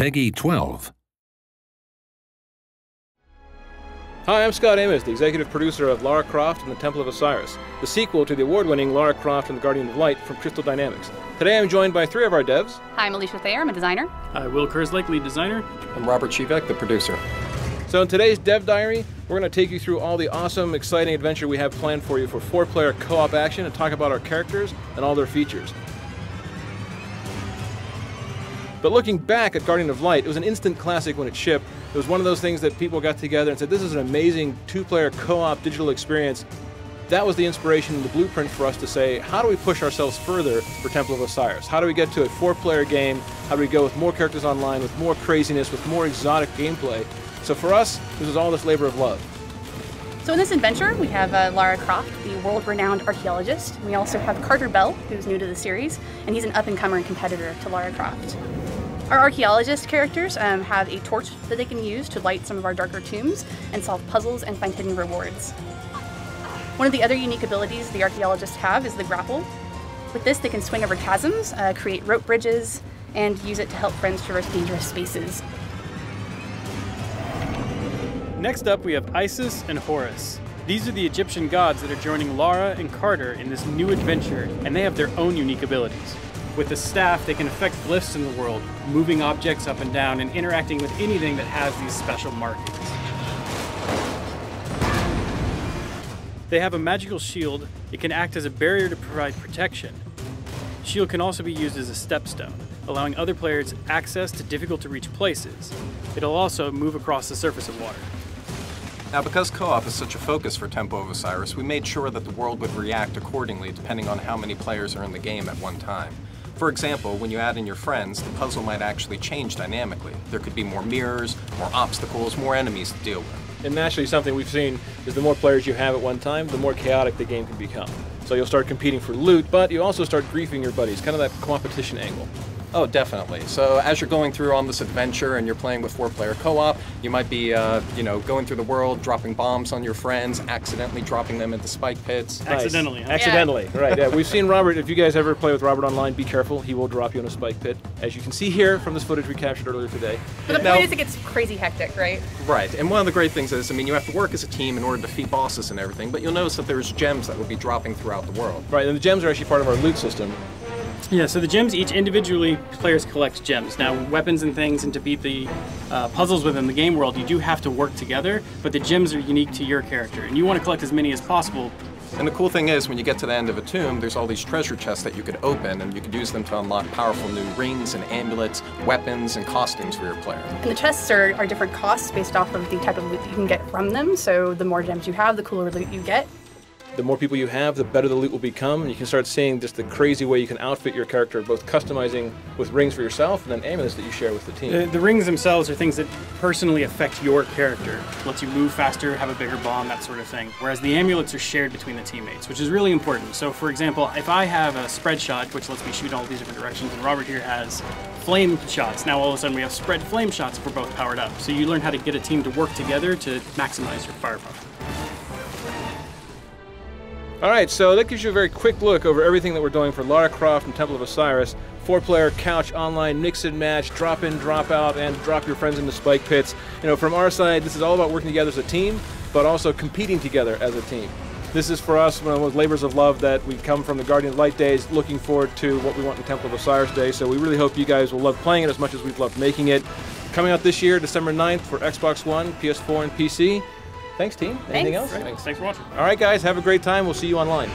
Peggy 12. Hi, I'm Scot Amos, the executive producer of Lara Croft and the Temple of Osiris, the sequel to the award-winning Lara Croft and the Guardian of Light from Crystal Dynamics. Today I'm joined by 3 of our devs. Hi, I'm Alicia Thayer, I'm a designer. Hi, Will Kerslake, lead designer. I'm Robert Chivek, the producer. So in today's Dev Diary, we're going to take you through all the awesome, exciting adventure we have planned for you for 4-player co-op action and talk about our characters and all their features. But looking back at Guardian of Light, it was an instant classic when it shipped. It was one of those things that people got together and said, this is an amazing 2-player co-op digital experience. That was the inspiration and the blueprint for us to say, how do we push ourselves further for Temple of Osiris? How do we get to a 4-player game? How do we go with more characters online, with more craziness, with more exotic gameplay? So for us, this is all this labor of love. So in this adventure, we have Lara Croft, the world-renowned archaeologist. We also have Carter Bell, who's new to the series, and he's an up-and-comer and competitor to Lara Croft. Our archaeologist characters have a torch that they can use to light some of our darker tombs and solve puzzles and find hidden rewards. One of the other unique abilities the archaeologists have is the grapple. With this, they can swing over chasms, create rope bridges, and use it to help friends traverse dangerous spaces. Next up, we have Isis and Horus. These are the Egyptian gods that are joining Lara and Carter in this new adventure, and they have their own unique abilities. With the staff, they can affect glyphs in the world, moving objects up and down and interacting with anything that has these special markings. They have a magical shield. It can act as a barrier to provide protection. The shield can also be used as a stepstone, allowing other players access to difficult-to-reach places. It'll also move across the surface of water. Now, because co-op is such a focus for Temple of Osiris, we made sure that the world would react accordingly depending on how many players are in the game at one time. For example, when you add in your friends, the puzzle might actually change dynamically. There could be more mirrors, more obstacles, more enemies to deal with. And naturally, something we've seen is the more players you have at one time, the more chaotic the game can become. So you'll start competing for loot, but you also start griefing your buddies, kind of that competition angle. Oh, definitely. So as you're going through on this adventure and you're playing with 4-player co-op, you might be, going through the world, dropping bombs on your friends, accidentally dropping them into spike pits. Nice. Accidentally. Huh? Accidentally, yeah. Right. Yeah, we've seen Robert. If you guys ever play with Robert online, be careful. He will drop you in a spike pit, as you can see here from this footage we captured earlier today. But the point is it gets crazy hectic, right? Right. And one of the great things is, you have to work as a team in order to defeat bosses and everything, but you'll notice that there's gems that will be dropping throughout the world. Right, and the gems are actually part of our loot system. Yeah, so the gems, each individually, players collect gems. Now, weapons and things, and to beat the puzzles within the game world, you do have to work together, but the gems are unique to your character, and you want to collect as many as possible. And the cool thing is, when you get to the end of a tomb, there's all these treasure chests that you could open, and you could use them to unlock powerful new rings and amulets, weapons, and costumes for your player. And the chests are different costs based off of the type of loot that you can get from them, so the more gems you have, the cooler loot you get. The more people you have, the better the loot will become, and you can start seeing just the crazy way you can outfit your character, both customizing with rings for yourself and then amulets that you share with the team. The rings themselves are things that personally affect your character. Lets you move faster, have a bigger bomb, that sort of thing. Whereas the amulets are shared between the teammates, which is really important. So for example, if I have a spread shot, which lets me shoot in all these different directions, and Robert here has flame shots, now all of a sudden we have spread flame shots if we're both powered up. So you learn how to get a team to work together to maximize your firepower. Alright, so that gives you a very quick look over everything that we're doing for Lara Croft and Temple of Osiris. 4-player couch online, mix and match, drop in, drop out, and drop your friends into spike pits. From our side, this is all about working together as a team, but also competing together as a team. This is for us one of those labors of love that we come from the Guardian of Light days, looking forward to what we want in Temple of Osiris Day, so we really hope you guys will love playing it as much as we've loved making it. Coming out this year, December 9th for Xbox One, PS4, and PC. Thanks, team. Anything else? Thanks for watching. All right, guys, have a great time. We'll see you online.